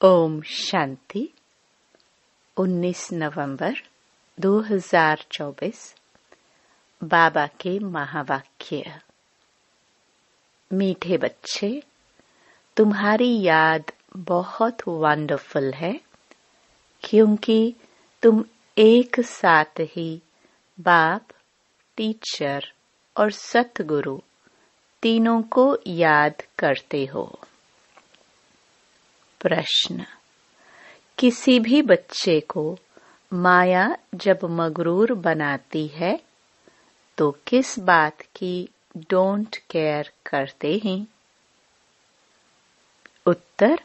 ओम शांति। 19 नवंबर 2024 बाबा के महावाक्य। मीठे बच्चे, तुम्हारी याद बहुत वंडरफुल है, क्योंकि तुम एक साथ ही बाप, टीचर और सतगुरु तीनों को याद करते हो। प्रश्न: किसी भी बच्चे को माया जब मगरूर बनाती है तो किस बात की डोंट केयर करते हैं? उत्तर: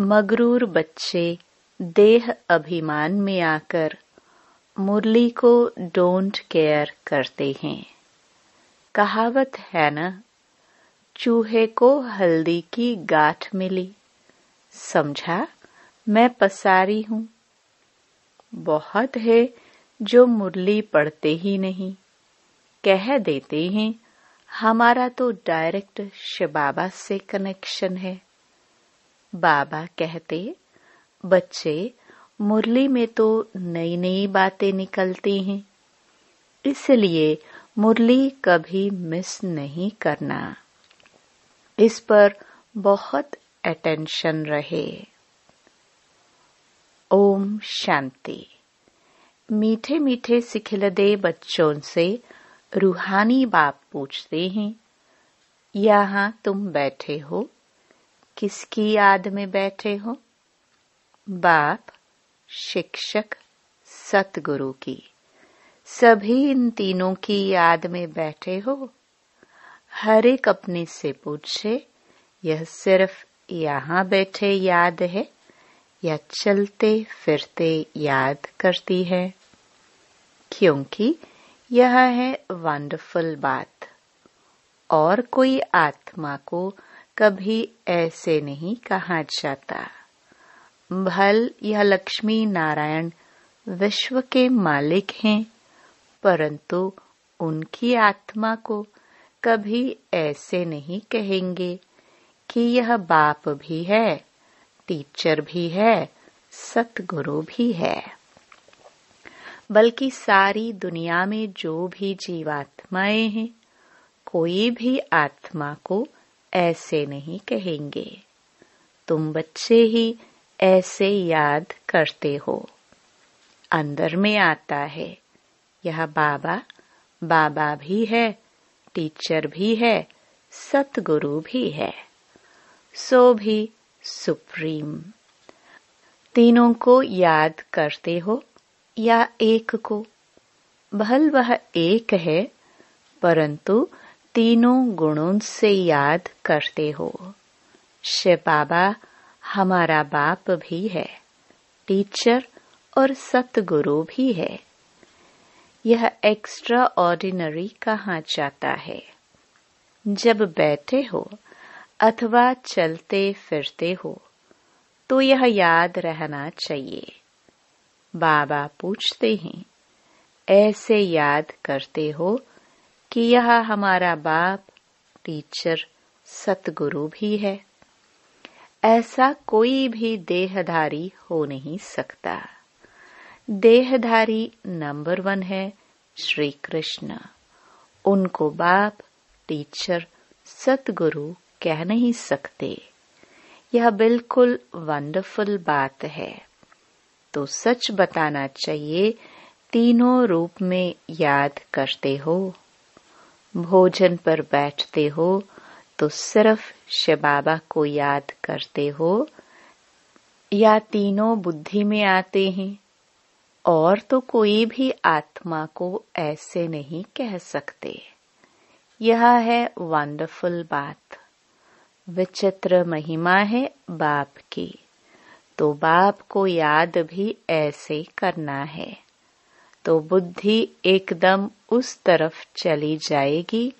मगरूर बच्चे देह अभिमान में आकर मुरली को डोंट केयर करते हैं। कहावत है ना, चूहे को हल्दी की गांठ मिली, समझा मैं पसारी हूं। बहुत है जो मुरली पढ़ते ही नहीं, कह देते हैं हमारा तो डायरेक्ट शिव बाबा से कनेक्शन है। बाबा कहते, बच्चे मुरली में तो नई नई बातें निकलती हैं, इसलिए मुरली कभी मिस नहीं करना। इस पर बहुत अटेंशन रहे। ओम शांति। मीठे मीठे सिखिलदे बच्चों से रूहानी बाप पूछते हैं, यहाँ तुम बैठे हो, किसकी याद में बैठे हो? बाप, शिक्षक, सतगुरु की। सभी इन तीनों की याद में बैठे हो? हर एक अपने से पूछे, यह सिर्फ यहाँ बैठे याद है या चलते फिरते याद करती है? क्योंकि यह है वंडरफुल बात। और कोई आत्मा को कभी ऐसे नहीं कहा जाता। भल यह लक्ष्मी नारायण विश्व के मालिक हैं, परंतु उनकी आत्मा को कभी ऐसे नहीं कहेंगे कि यह बाप भी है, टीचर भी है, सतगुरु भी है। बल्कि सारी दुनिया में जो भी जीवात्माएं हैं, कोई भी आत्मा को ऐसे नहीं कहेंगे। तुम बच्चे ही ऐसे याद करते हो। अंदर में आता है, यह बाबा, बाबा भी है, टीचर भी है, सतगुरु भी है, सो भी सुप्रीम। तीनों को याद करते हो या एक को? भल वह एक है, परंतु तीनों गुणों से याद करते हो। शिव बाबा हमारा बाप भी है, टीचर और सतगुरु भी है। यह एक्स्ट्रा ऑर्डिनरी कहा जाता है। जब बैठे हो अथवा चलते फिरते हो तो यह याद रहना चाहिए। बाबा पूछते हैं, ऐसे याद करते हो कि यह हमारा बाप, टीचर, सतगुरु भी है? ऐसा कोई भी देहधारी हो नहीं सकता। देहधारी नंबर 1 है श्री कृष्ण। उनको बाप, टीचर, सतगुरु कह नहीं सकते। यह बिल्कुल वंडरफुल बात है। तो सच बताना चाहिए, तीनों रूप में याद करते हो। भोजन पर बैठते हो तो सिर्फ शिव बाबा को याद करते हो या तीनों बुद्धि में आते हैं? और तो कोई भी आत्मा को ऐसे नहीं कह सकते। यह है वंडरफुल बात। विचित्र महिमा है बाप की। तो बाप को याद भी ऐसे करना है, तो बुद्धि एकदम उस तरफ चली जाएगी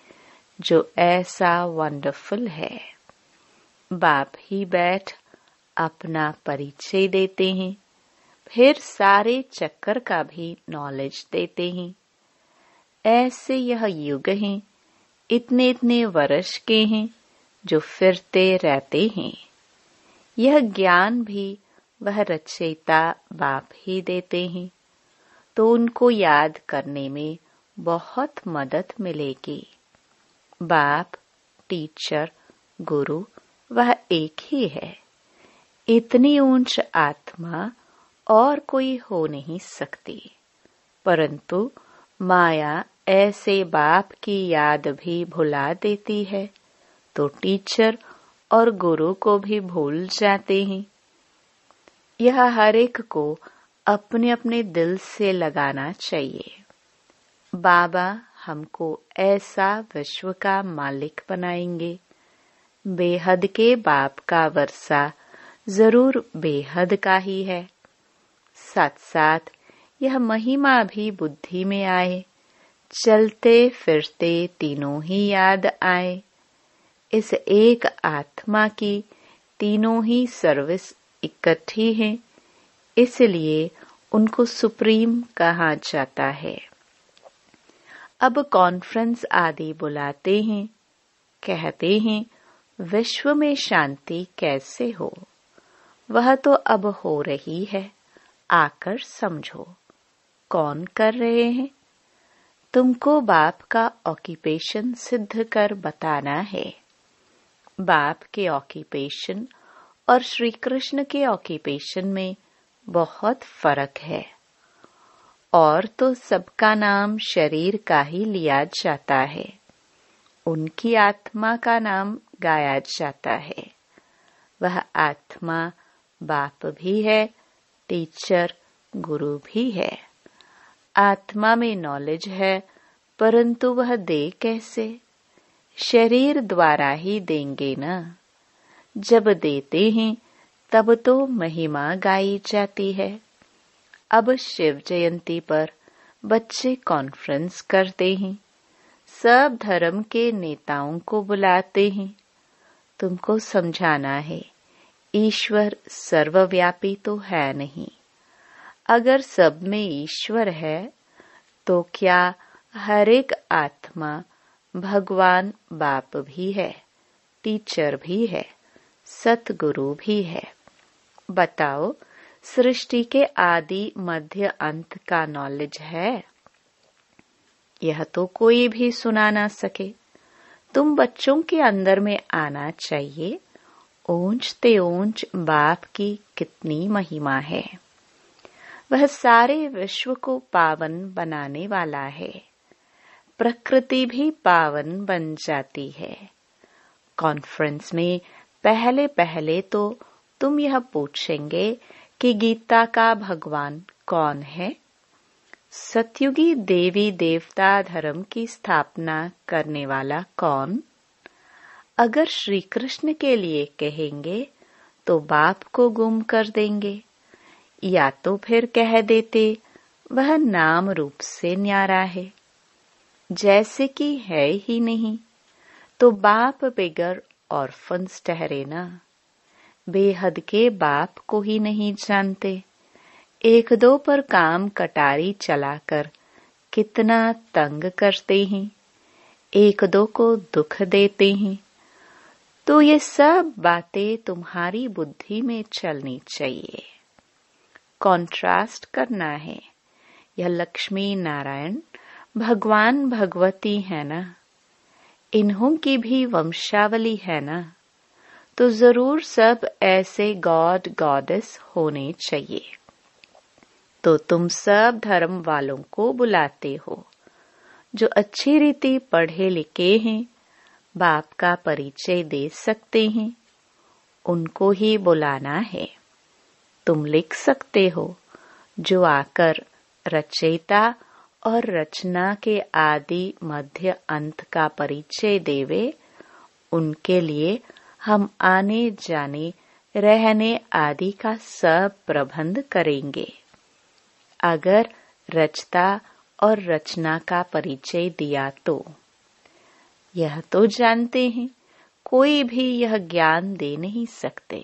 जो ऐसा वंडरफुल है। बाप ही बैठ अपना परिचय देते हैं, फिर सारे चक्कर का भी नॉलेज देते हैं। ऐसे यह युग हैं, इतने इतने वर्ष के हैं जो फिरते रहते हैं। यह ज्ञान भी वह रचयिता बाप ही देते हैं, तो उनको याद करने में बहुत मदद मिलेगी। बाप, टीचर, गुरु वह एक ही है। इतनी ऊंच आत्मा और कोई हो नहीं सकती, परंतु माया ऐसे बाप की याद भी भुला देती है, तो टीचर और गुरु को भी भूल जाते हैं। यह हर एक को अपने अपने दिल से लगाना चाहिए। बाबा हमको ऐसा विश्व का मालिक बनाएंगे। बेहद के बाप का वर्षा जरूर बेहद का ही है। साथ साथ यह महिमा भी बुद्धि में आए, चलते फिरते तीनों ही याद आए। इस एक आत्मा की तीनों ही सर्विस इकट्ठी है, इसलिए उनको सुप्रीम कहा जाता है। अब कॉन्फ्रेंस आदि बुलाते हैं, कहते हैं विश्व में शांति कैसे हो। वह तो अब हो रही है, आकर समझो। कौन कर रहे हैं? तुमको बाप का ऑक्यूपेशन सिद्ध कर बताना है। बाप के ऑक्यूपेशन और श्री कृष्ण के ऑक्यूपेशन में बहुत फर्क है। और तो सबका नाम शरीर का ही लिया जाता है, उनकी आत्मा का नाम गाया जाता है। वह आत्मा बाप भी है, टीचर, गुरु भी है। आत्मा में नॉलेज है, परंतु वह दे कैसे? शरीर द्वारा ही देंगे ना। जब देते हैं तब तो महिमा गाई जाती है। अब शिव जयंती पर बच्चे कॉन्फ्रेंस करते हैं, सब धर्म के नेताओं को बुलाते हैं। तुमको समझाना है, ईश्वर सर्वव्यापी तो है नहीं। अगर सब में ईश्वर है तो क्या हर एक आत्मा भगवान बाप भी है, टीचर भी है, सतगुरु भी है। बताओ, सृष्टि के आदि मध्य अंत का नॉलेज है? यह तो कोई भी सुना ना सके। तुम बच्चों के अंदर में आना चाहिए। ऊंचते ऊंच बाप की कितनी महिमा है। वह सारे विश्व को पावन बनाने वाला है। प्रकृति भी पावन बन जाती है। कॉन्फ्रेंस में पहले पहले तो तुम यह पूछेंगे कि गीता का भगवान कौन है? सतयुगी देवी देवता धर्म की स्थापना करने वाला कौन? अगर श्री कृष्ण के लिए कहेंगे तो बाप को गुम कर देंगे, या तो फिर कह देते वह नाम रूप से न्यारा है, जैसे कि है ही नहीं। तो बाप बिगर ऑर्फन्स ठहरे ना। बेहद के बाप को ही नहीं जानते। एक दो पर काम कटारी चलाकर कितना तंग करते हैं, एक दो को दुख देते हैं। तो ये सब बातें तुम्हारी बुद्धि में चलनी चाहिए। कॉन्ट्रास्ट करना है। यह लक्ष्मी नारायण भगवान भगवती है ना, इन्हों की भी वंशावली है ना, तो जरूर सब ऐसे गॉड गॉडेस होने चाहिए। तो तुम सब धर्म वालों को बुलाते हो, जो अच्छी रीति पढ़े लिखे हैं, बाप का परिचय दे सकते हैं, उनको ही बुलाना है। तुम लिख सकते हो, जो आकर रचयिता और रचना के आदि मध्य अंत का परिचय देवे, उनके लिए हम आने जाने रहने आदि का सब प्रबंध करेंगे। अगर रचता और रचना का परिचय दिया तो यह तो जानते हैं, कोई भी यह ज्ञान दे नहीं सकते।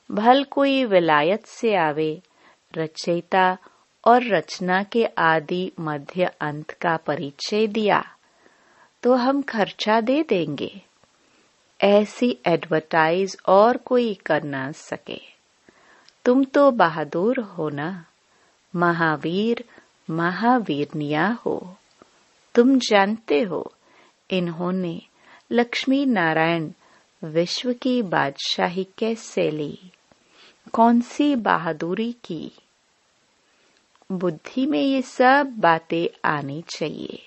भल कोई विलायत से आवे, रचयिता और रचना के आदि मध्य अंत का परिचय दिया तो हम खर्चा दे देंगे। ऐसी एडवर्टाइज और कोई कर ना सके। तुम तो बहादुर हो ना, महावीर महावीरनिया हो। तुम जानते हो इन्होंने लक्ष्मी नारायण विश्व की बादशाही कैसे ली, कौन सी बहादुरी की। बुद्धि में ये सब बातें आनी चाहिए।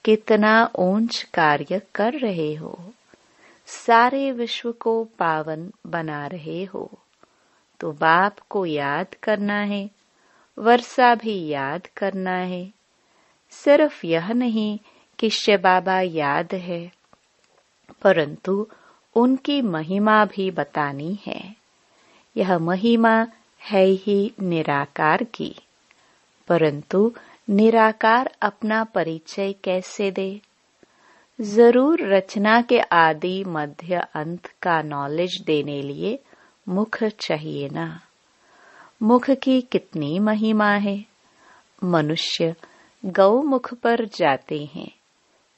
कितना ऊंच कार्य कर रहे हो, सारे विश्व को पावन बना रहे हो। तो बाप को याद करना है, वर्षा भी याद करना है। सिर्फ यह नहीं कि शिव बाबा याद है, परंतु उनकी महिमा भी बतानी है। यह महिमा है ही निराकार की, परंतु निराकार अपना परिचय कैसे दे। जरूर रचना के आदि मध्य अंत का नॉलेज देने लिए मुख चाहिए ना। मुख की कितनी महिमा है। मनुष्य गौमुख पर जाते हैं,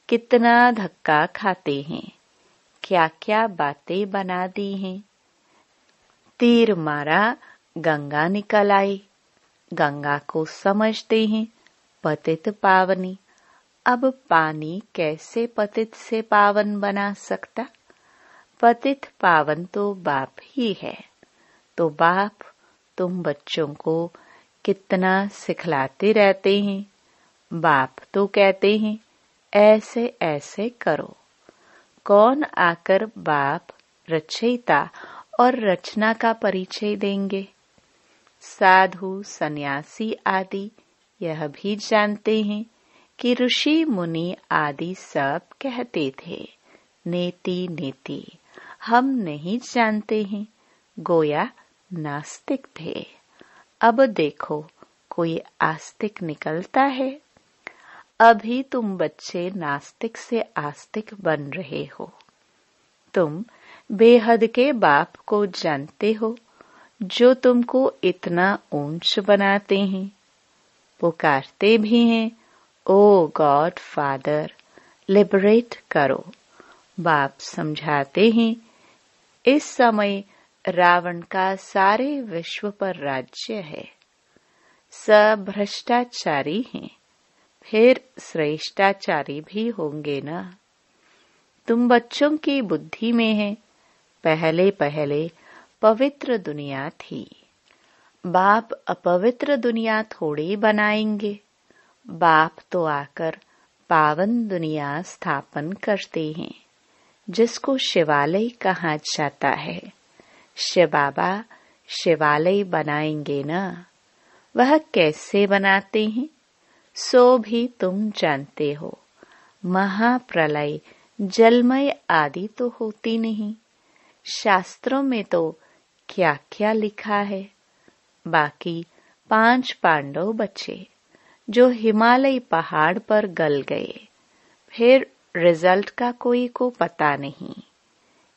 कितना धक्का खाते हैं, क्या क्या बातें बना दी हैं। तीर मारा, गंगा निकल आई। गंगा को समझते हैं पतित पावनी। अब पानी कैसे पतित से पावन बना सकता। पतित पावन तो बाप ही है। तो बाप तुम बच्चों को कितना सिखलाते रहते हैं। बाप तो कहते हैं ऐसे ऐसे करो। कौन आकर बाप रचयिता और रचना का परिचय देंगे। साधु सन्यासी आदि यह भी जानते हैं कि ऋषि मुनि आदि सब कहते थे नेति नेति। हम नहीं जानते हैं, गोया नास्तिक थे। अब देखो कोई आस्तिक निकलता है। अभी तुम बच्चे नास्तिक से आस्तिक बन रहे हो। तुम बेहद के बाप को जानते हो, जो तुमको इतना ऊंच बनाते हैं। पुकारते भी हैं, ओ गॉड फादर लिबरेट करो। बाप समझाते हैं इस समय रावण का सारे विश्व पर राज्य है। सब भ्रष्टाचारी हैं, फिर श्रेष्ठाचारी भी होंगे ना। तुम बच्चों की बुद्धि में है पहले पहले पवित्र दुनिया थी। बाप अपवित्र दुनिया थोड़ी बनाएंगे। बाप तो आकर पावन दुनिया स्थापन करते हैं, जिसको शिवालय कहा जाता है। शिव बाबा शिवालय बनाएंगे ना। वह कैसे बनाते हैं सो भी तुम जानते हो। महाप्रलय जलमय आदि तो होती नहीं। शास्त्रों में तो क्या क्या लिखा है। बाकी 5 पांडव बचे जो हिमालय पहाड़ पर गल गए। फिर रिजल्ट का कोई को पता नहीं।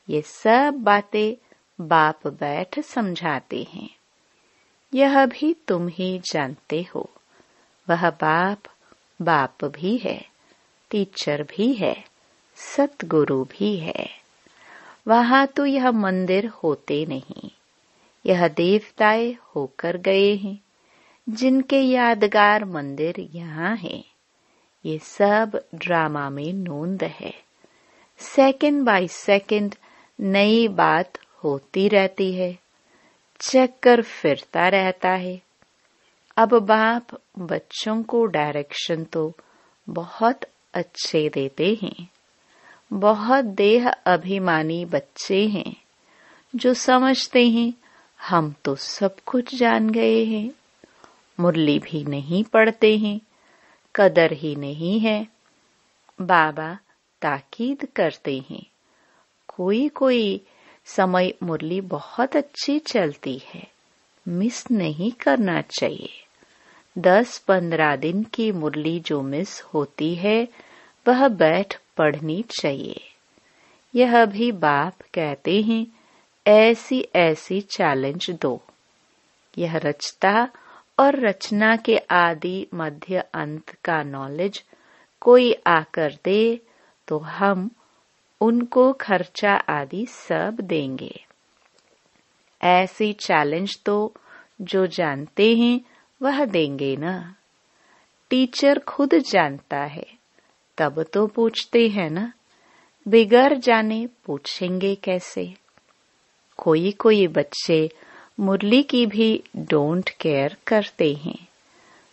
ये सब बातें बाप बैठ समझाते हैं। यह भी तुम ही जानते हो। वह बाप भी है, टीचर भी है, सतगुरु भी है। वहां तो यह मंदिर होते नहीं। यह देवताएं होकर गए हैं, जिनके यादगार मंदिर यहाँ है। ये सब ड्रामा में नोंद है। सेकंड बाय सेकंड नई बात होती रहती है, चक्कर फिरता रहता है। अब बाप बच्चों को डायरेक्शन तो बहुत अच्छे देते हैं। बहुत देह अभिमानी बच्चे हैं जो समझते हैं हम तो सब कुछ जान गए हैं। मुरली भी नहीं पढ़ते हैं, कदर ही नहीं है। बाबा ताकीद करते हैं, कोई कोई समय मुरली बहुत अच्छी चलती है, मिस नहीं करना चाहिए। 10-15 दिन की मुरली जो मिस होती है वह बैठ पढ़नी चाहिए। यह भी बाप कहते हैं ऐसी ऐसी चैलेंज दो। यह रचता और रचना के आदि मध्य अंत का नॉलेज कोई आकर दे तो हम उनको खर्चा आदि सब देंगे। ऐसी चैलेंज तो जो जानते हैं वह देंगे ना। टीचर खुद जानता है तब तो पूछते हैं ना, बिगर जाने पूछेंगे कैसे। कोई कोई बच्चे मुरली की भी डोंट केयर करते हैं।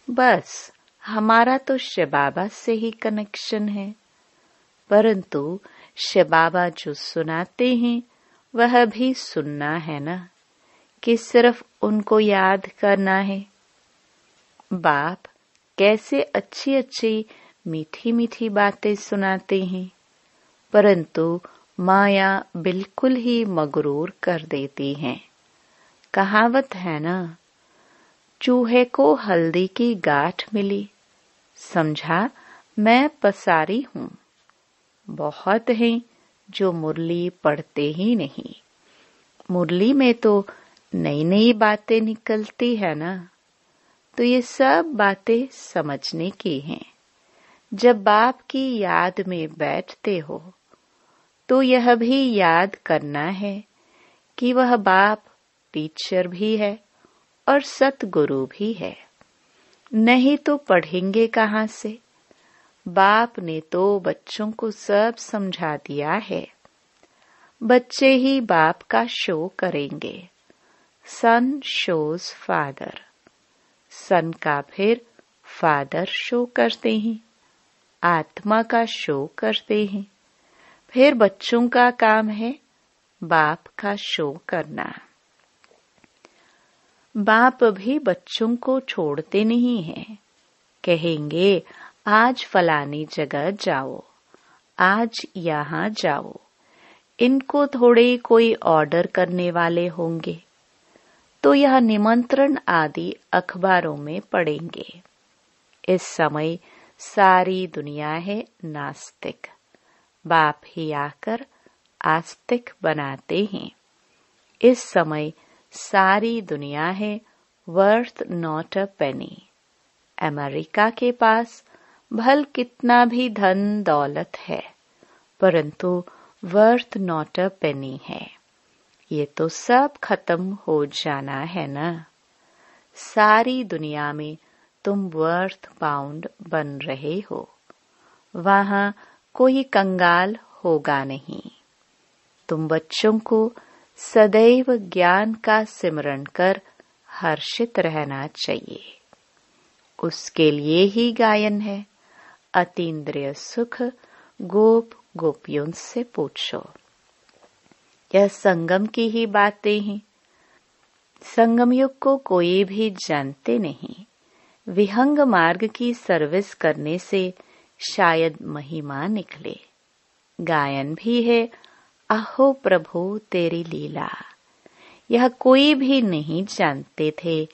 बस हमारा तो शिव बाबा से ही कनेक्शन है, परंतु शिव बाबा जो सुनाते हैं वह भी सुनना है ना, कि सिर्फ उनको याद करना है। बाप कैसे अच्छी अच्छी मीठी मीठी बातें सुनाते हैं, परंतु माया बिल्कुल ही मगरूर कर देती है। कहावत है ना, चूहे को हल्दी की गांठ मिली, समझा मैं पसारी हूँ। बहुत हैं जो मुरली पढ़ते ही नहीं। मुरली में तो नई नई बातें निकलती है ना, तो ये सब बातें समझने की हैं। जब बाप की याद में बैठते हो तो यह भी याद करना है कि वह बाप टीचर भी है और सतगुरु भी है। नहीं तो पढ़ेंगे कहाँ से। बाप ने तो बच्चों को सब समझा दिया है। बच्चे ही बाप का शो करेंगे। सन शोज फादर। सन का फिर फादर शो करते हैं, आत्मा का शो करते हैं। फिर बच्चों का काम है बाप का शो करना। बाप भी बच्चों को छोड़ते नहीं हैं। कहेंगे आज फलानी जगह जाओ, आज यहाँ जाओ। इनको थोड़े कोई ऑर्डर करने वाले होंगे तो यह निमंत्रण आदि अखबारों में पढ़ेंगे। इस समय सारी दुनिया है नास्तिक। बाप ही आकर आस्तिक बनाते हैं। इस समय सारी दुनिया है worth not a Penney. America के पास भल कितना भी धन दौलत है, परंतु वर्थ नॉट अ पेनी है। ये तो सब खत्म हो जाना है ना। सारी दुनिया में तुम वर्थ पाउंड बन रहे हो। वहां कोई कंगाल होगा नहीं। तुम बच्चों को सदैव ज्ञान का सिमरण कर हर्षित रहना चाहिए। उसके लिए ही गायन है। अतीन्द्रिय सुख गोप गोपियों से पूछो। यह संगम की ही बातें हैं। संगम युग को कोई भी जानते नहीं। विहंग मार्ग की सर्विस करने से शायद महिमा निकले। गायन भी है, अहो प्रभु तेरी लीला। यह कोई भी नहीं जानते थे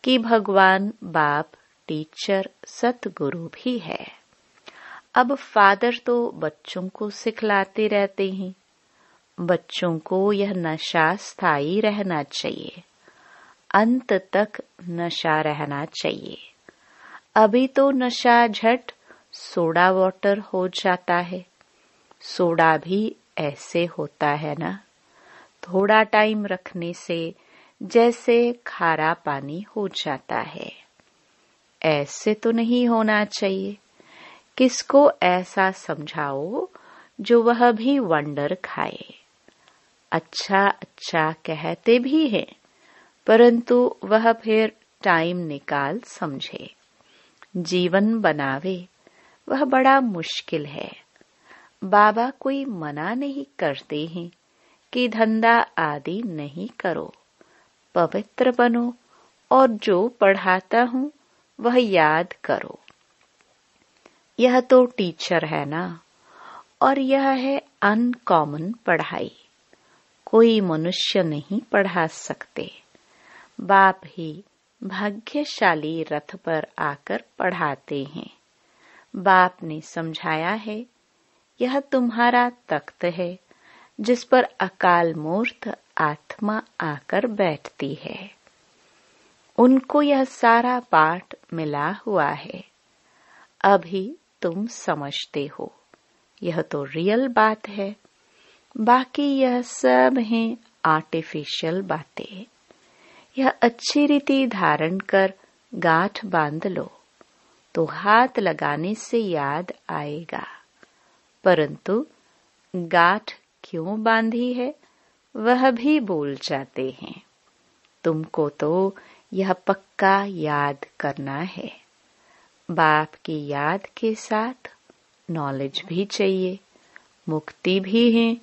कि भगवान बाप टीचर सतगुरु भी है। अब फादर तो बच्चों को सिखलाते रहते हैं। बच्चों को यह नशा स्थायी रहना चाहिए, अंत तक नशा रहना चाहिए। अभी तो नशा झट सोडा वाटर हो जाता है। सोडा भी ऐसे होता है ना, थोड़ा टाइम रखने से जैसे खारा पानी हो जाता है। ऐसे तो नहीं होना चाहिए। किसको ऐसा समझाओ जो वह भी वंडर खाए। अच्छा अच्छा कहते भी हैं, परंतु वह फिर टाइम निकाल समझे, जीवन बनावे, वह बड़ा मुश्किल है। बाबा कोई मना नहीं करते हैं कि धंधा आदि नहीं करो, पवित्र बनो और जो पढ़ाता हूँ वह याद करो। यह तो टीचर है ना, और यह है अनकॉमन पढ़ाई। कोई मनुष्य नहीं पढ़ा सकते। बाप ही भाग्यशाली रथ पर आकर पढ़ाते हैं। बाप ने समझाया है, यह तुम्हारा तख्त है जिस पर अकाल मूर्त आत्मा आकर बैठती है। उनको यह सारा पाठ मिला हुआ है। अभी तुम समझते हो। यह तो रियल बात है। बाकी यह सब हैं आर्टिफिशियल बातें। यह अच्छी रीति धारण कर गांठ बांध लो तो हाथ लगाने से याद आएगा, परंतु गांठ क्यों बांधी है वह भी भूल जाते हैं। तुमको तो यह पक्का याद करना है। बाप की याद के साथ नॉलेज भी चाहिए। मुक्ति भी है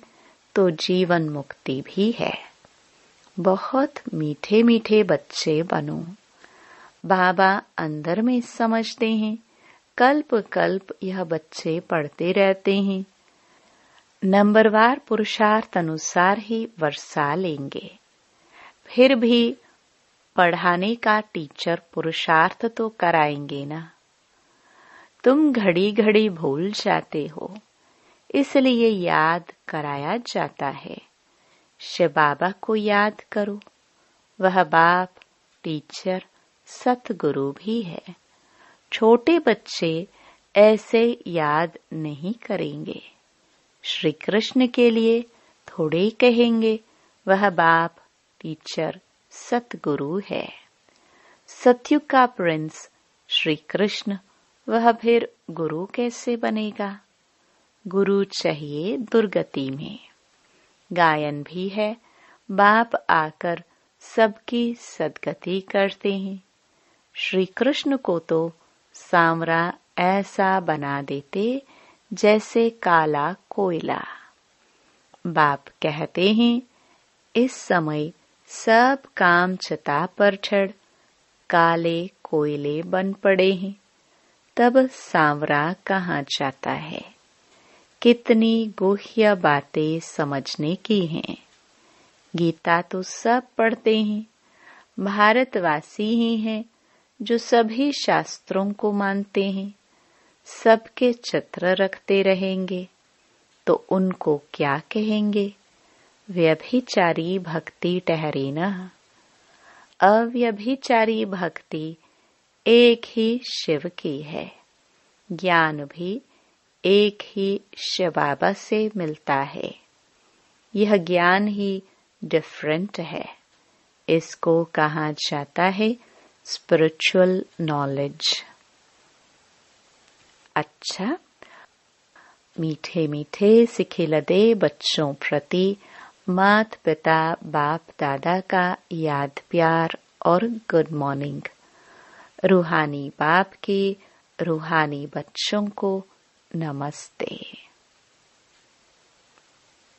तो जीवन मुक्ति भी है। बहुत मीठे मीठे बच्चे बनो। बाबा अंदर में समझते हैं, कल्प कल्प यह बच्चे पढ़ते रहते हैं। नंबरवार पुरुषार्थ अनुसार ही वर्षा लेंगे। फिर भी पढ़ाने का टीचर पुरुषार्थ तो कराएंगे ना। तुम घड़ी घड़ी भूल जाते हो, इसलिए याद कराया जाता है। शिव बाबा को याद करो, वह बाप, टीचर, सतगुरु भी है। छोटे बच्चे ऐसे याद नहीं करेंगे। श्री कृष्ण के लिए थोड़े ही कहेंगे, वह बाप, टीचर, सतगुरु है। सतयुग का प्रिंस श्री कृष्ण, वह फिर गुरु कैसे बनेगा? गुरु चाहिए दुर्गति में। गायन भी है, बाप आकर सबकी सदगति करते हैं। श्री कृष्ण को तो सांवरा ऐसा बना देते जैसे काला कोयला। बाप कहते हैं, इस समय सब काम चिता पर चढ़ काले कोयले बन पड़े हैं, तब सांवरा कहाँ जाता है? कितनी गुह्य बातें समझने की हैं। गीता तो सब पढ़ते हैं। भारतवासी ही हैं जो सभी शास्त्रों को मानते हैं। सबके चित्र रखते रहेंगे तो उनको क्या कहेंगे? व्यभिचारी भक्ति ठहरे न। अव्यभिचारी भक्ति एक ही शिव की है। ज्ञान भी एक ही शिव बाबा से मिलता है। यह ज्ञान ही डिफरेंट है। इसको कहा जाता है स्पिरिचुअल नॉलेज। अच्छा, मीठे मीठे सिखिलदे बच्चों प्रति मात पिता बाप दादा का याद प्यार और गुड मॉर्निंग। रूहानी बाप के रूहानी बच्चों को नमस्ते।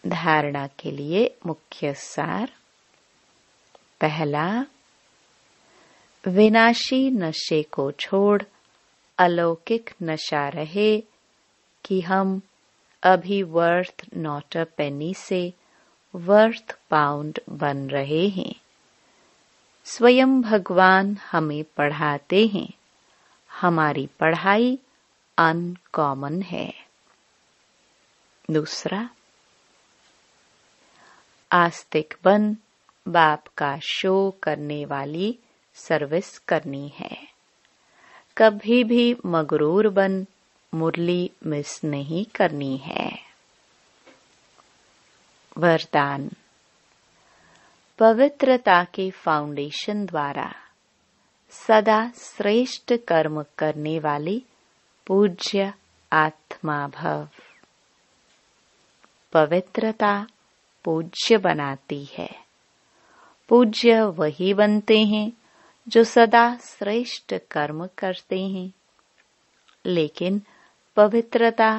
धारणा के लिए मुख्य सार। पहला, विनाशी नशे को छोड़ अलौकिक नशा रहे कि हम अभी वर्थ नॉट अ पेनी से वर्थ पाउंड बन रहे हैं। स्वयं भगवान हमें पढ़ाते हैं। हमारी पढ़ाई अनकॉमन है। दूसरा, आस्तिक बन बाप का शो करने वाली सर्विस करनी है। कभी भी मगरूर बन मुरली मिस नहीं करनी है। वरदान। पवित्रता के फाउंडेशन द्वारा सदा श्रेष्ठ कर्म करने वाली पूज्य आत्मा भव। पवित्रता पूज्य बनाती है। पूज्य वही बनते हैं जो सदा श्रेष्ठ कर्म करते हैं। लेकिन पवित्रता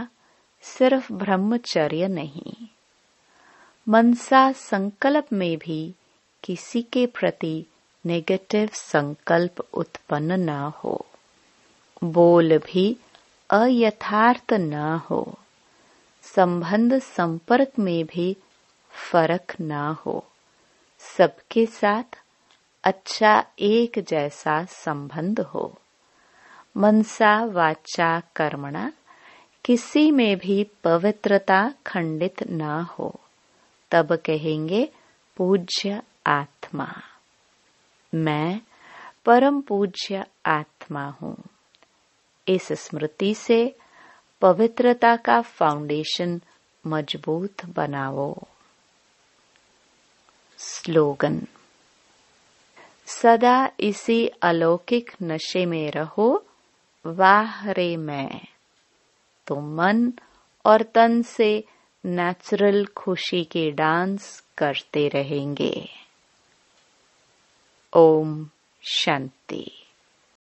सिर्फ ब्रह्मचर्य नहीं, मनसा संकल्प में भी किसी के प्रति नेगेटिव संकल्प उत्पन्न न हो। बोल भी अयथार्थ न हो। संबंध संपर्क में भी फर्क न हो। सबके साथ अच्छा एक जैसा संबंध हो। मनसा वाचा कर्मणा किसी में भी पवित्रता खंडित न हो। तब कहेंगे पूज्य आत्मा। मैं परम पूज्य आत्मा हूँ। इस स्मृति से पवित्रता का फाउंडेशन मजबूत बनाओ। स्लोगन। सदा इसी अलौकिक नशे में रहो, वाह रे मैं। तो मन और तन से नेचुरल खुशी के डांस करते रहेंगे। ओम शांति।